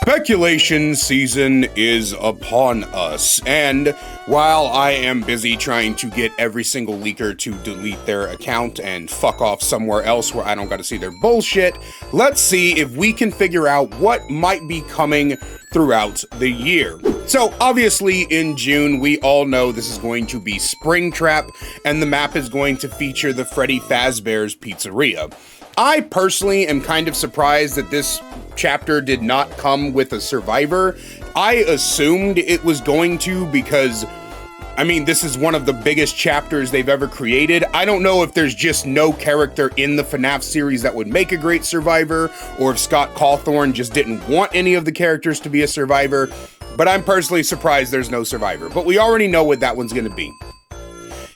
Speculation season is upon us, and while I am busy trying to get every single leaker to delete their account and fuck off somewhere else where I don't gotta see their bullshit, let's see if we can figure out what might be coming throughout the year. So obviously in June, we all know this is going to be Springtrap, and the map is going to feature the Freddy Fazbear's Pizzeria. I personally am kind of surprised that this chapter did not come with a survivor. I assumed it was going to because, I mean, this is one of the biggest chapters they've ever created. I don't know if there's just no character in the FNAF series that would make a great survivor, or if Scott Cawthorn just didn't want any of the characters to be a survivor, but I'm personally surprised there's no survivor. But we already know what that one's gonna be.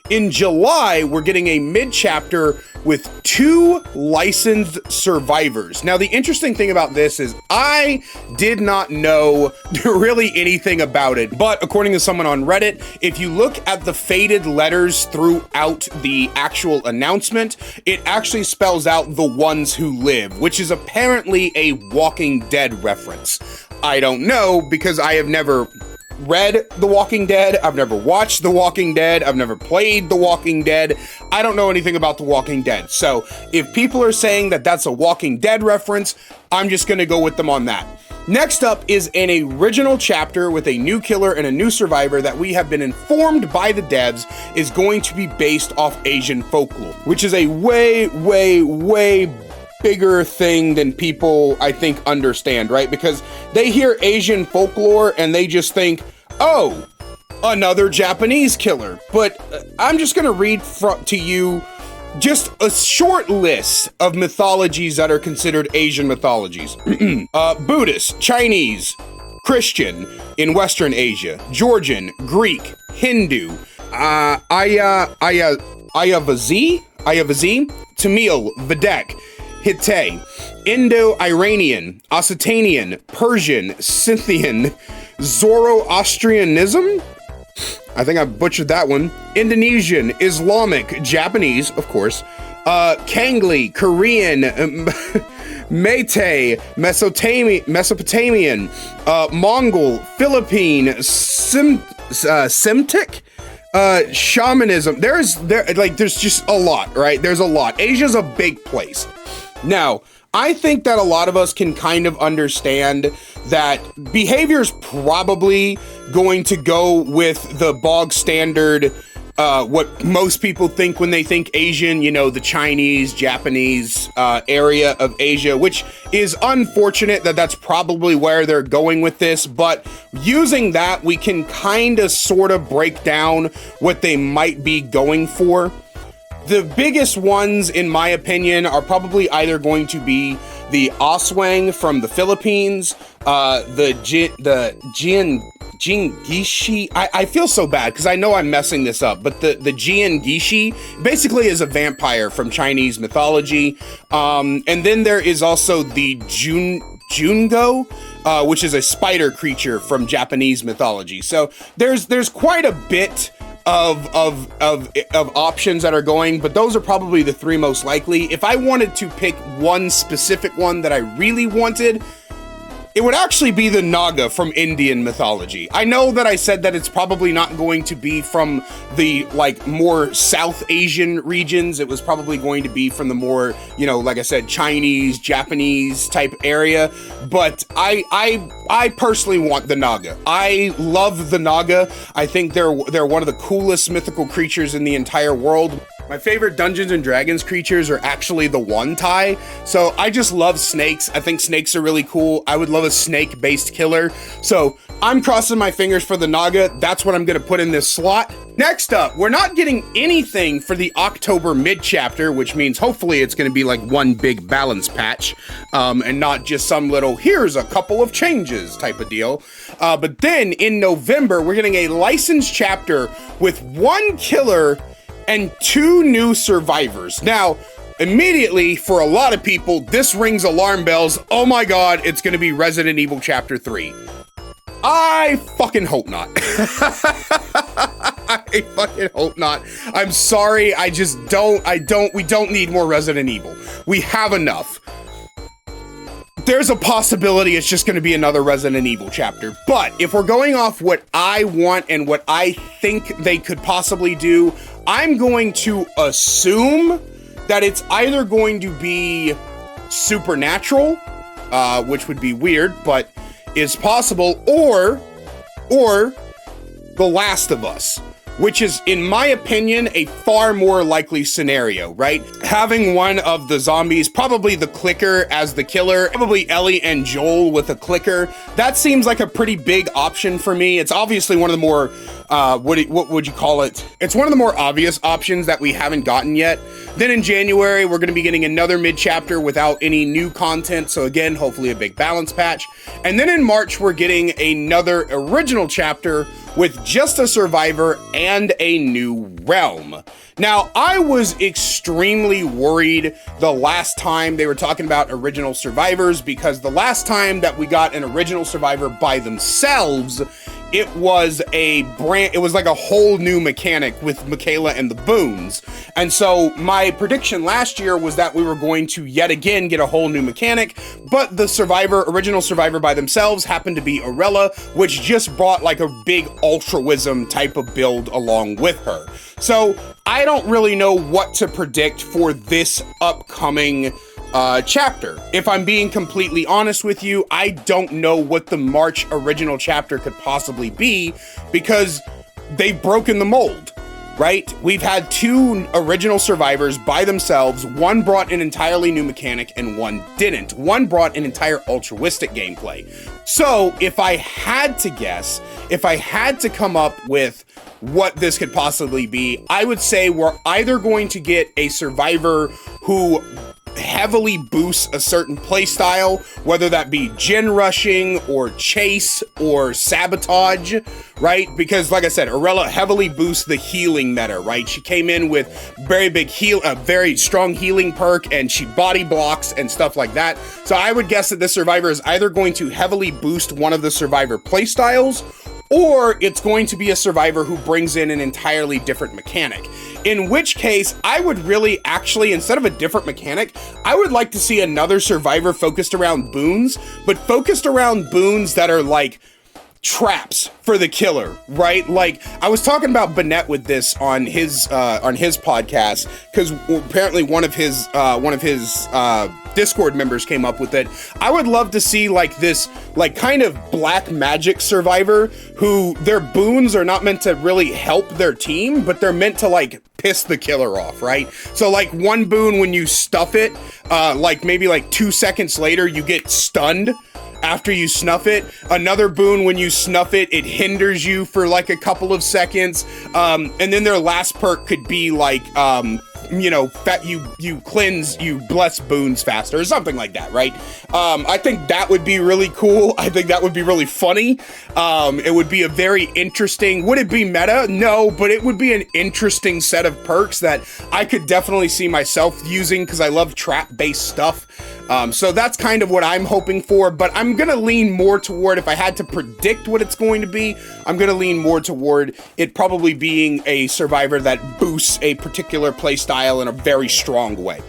In July, we're getting a mid-chapter with 2 licensed survivors. Now, the interesting thing about this is I did not know really anything about it, but according to someone on Reddit, if you look at the faded letters throughout the actual announcement, it actually spells out the ones who live, which is apparently a Walking Dead reference. I don't know, because I have never read The Walking Dead, I've never watched The Walking Dead, I've never played The Walking Dead, I don't know anything about The Walking Dead. So if people are saying that that's a Walking Dead reference, I'm just gonna go with them on that. Next up is an original chapter with a new killer and a new survivor that we have been informed by the devs is going to be based off Asian folklore, which is a way bigger thing than people, I think, understand, right? Because they hear Asian folklore and they just think, oh, another Japanese killer. But I'm just gonna read to you just a short list of mythologies that are considered Asian mythologies. Buddhist, Chinese, Christian in Western Asia, Georgian, Greek, Hindu, Ayavazi, Tamil, Vedic, Hittite, Indo-Iranian, Occitanian, Persian, Scythian, Zoroastrianism, I think I butchered that one, Indonesian, Islamic, Japanese, of course, Kangli, Korean, Meitei, Mesopotamian, Mongol, Philippine, Semtic, shamanism. There's just a lot, right? There's a lot. Asia's a big place. Now, I think that a lot of us can kind of understand that behavior's probably going to go with the bog standard, what most people think when they think Asian, you know, the Chinese, Japanese area of Asia, which is unfortunate that that's probably where they're going with this, but using that, we can kind of sort of break down what they might be going for. The biggest ones, in my opinion, are probably either going to be the Aswang from the Philippines, the Jiangishi. I feel so bad because I know I'm messing this up, but the Jiangishi basically is a vampire from Chinese mythology. And then there is also the Jungo, which is a spider creature from Japanese mythology. So there's quite a bit of options that are going, but those are probably the 3 most likely. If I wanted to pick one specific one that I really wanted, it would actually be the Naga from Indian mythology. I know that I said that it's probably not going to be from the, like, more South Asian regions. It was probably going to be from the more, you know, like I said, Chinese, Japanese type area. But I personally want the Naga. I love the Naga. I think they're one of the coolest mythical creatures in the entire world. My favorite Dungeons and Dragons creatures are actually the Wontai, so I just love snakes. I think snakes are really cool. I would love a snake-based killer, so I'm crossing my fingers for the Naga. That's what I'm gonna put in this slot. Next up, we're not getting anything for the October mid-chapter, which means hopefully it's gonna be like one big balance patch, and not just some little, here's a couple of changes type of deal. But then in November, we're getting a licensed chapter with 1 killer and 2 new survivors. Now, immediately, for a lot of people, this rings alarm bells. Oh my god, it's gonna be Resident Evil Chapter 3. I fucking hope not. I fucking hope not. I'm sorry, we don't need more Resident Evil. We have enough. there's a possibility it's just going to be another Resident Evil chapter. But if we're going off what I want and what I think they could possibly do, I'm going to assume that it's either going to be supernatural, which would be weird, but is possible, or The Last of Us, which is, in my opinion, a far more likely scenario, right? Having one of the zombies, probably the clicker as the killer, probably Ellie and Joel with a clicker, that seems like a pretty big option for me. It's obviously one of the more, what would you call it? It's one of the more obvious options that we haven't gotten yet. Then in January, we're gonna be getting another mid-chapter without any new content, so again, hopefully a big balance patch. And then in March, we're getting another original chapter with just a survivor and a new realm. Now, I was extremely worried the last time they were talking about original survivors, because the last time that we got an original survivor by themselves, it was like a whole new mechanic with Michaela and the Boons. And so my prediction last year was that we were going to yet again get a whole new mechanic, but the original survivor by themselves happened to be Arella, which just brought like a big altruism type of build along with her. So I don't really know what to predict for this upcoming chapter. If I'm being completely honest with you, I don't know what the March original chapter could possibly be, because they've broken the mold, right? We've had 2 original survivors by themselves. One brought an entirely new mechanic and one didn't. One brought an entire altruistic gameplay. So if I had to guess, if I had to come up with what this could possibly be, I would say we're either going to get a survivor who heavily boosts a certain playstyle, whether that be gen rushing or chase or sabotage, right? Because like I said, Arella heavily boosts the healing meta, right? She came in with a very strong healing perk, and she body blocks and stuff like that. So I would guess that this survivor is either going to heavily boost one of the survivor playstyles, or it's going to be a survivor who brings in an entirely different mechanic. In which case, I would really actually, instead of a different mechanic, I would like to see another survivor focused around boons, but focused around boons that are like traps for the killer, right? Like, I was talking about Bennett with this on his podcast, because apparently one of his Discord members came up with it. I would love to see like this, like kind of black magic survivor who their boons are not meant to really help their team, but they're meant to like piss the killer off, right? So like one boon, when you stuff it, like maybe like 2 seconds later, you get stunned after you snuff it. Another boon, when you snuff it, it hinders you for like a couple of seconds. And then their last perk could be like, you know, you cleanse, you bless boons faster, or something like that, right? I think that would be really cool. I think that would be really funny. It would be a very interesting, would it be meta? No, but it would be an interesting set of perks that I could definitely see myself using, because I love trap-based stuff. So that's kind of what I'm hoping for, but I'm gonna lean more toward, if I had to predict what it's going to be, I'm gonna lean more toward it probably being a survivor that boosts a particular playstyle in a very strong way.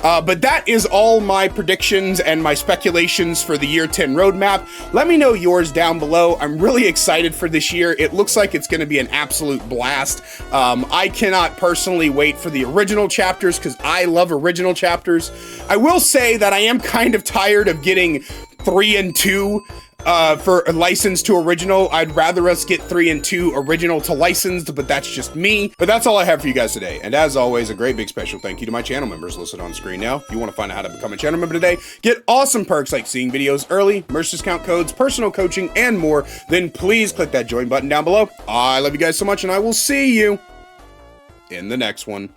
But that is all my predictions and my speculations for the year 10 roadmap. Let me know yours down below. I'm really excited for this year. It looks like it's going to be an absolute blast. I cannot personally wait for the original chapters, because I love original chapters. I will say that I am kind of tired of getting 3 and 2 for a license to original. I'd rather us get 3 and 2 original to licensed, but that's just me. But that's all I have for you guys today. And as always, a great big special thank you to my channel members listed on screen now. If you want to find out how to become a channel member today, get awesome perks like seeing videos early, merch discount codes, personal coaching, and more, then please click that join button down below. I love you guys so much, and I will see you in the next one.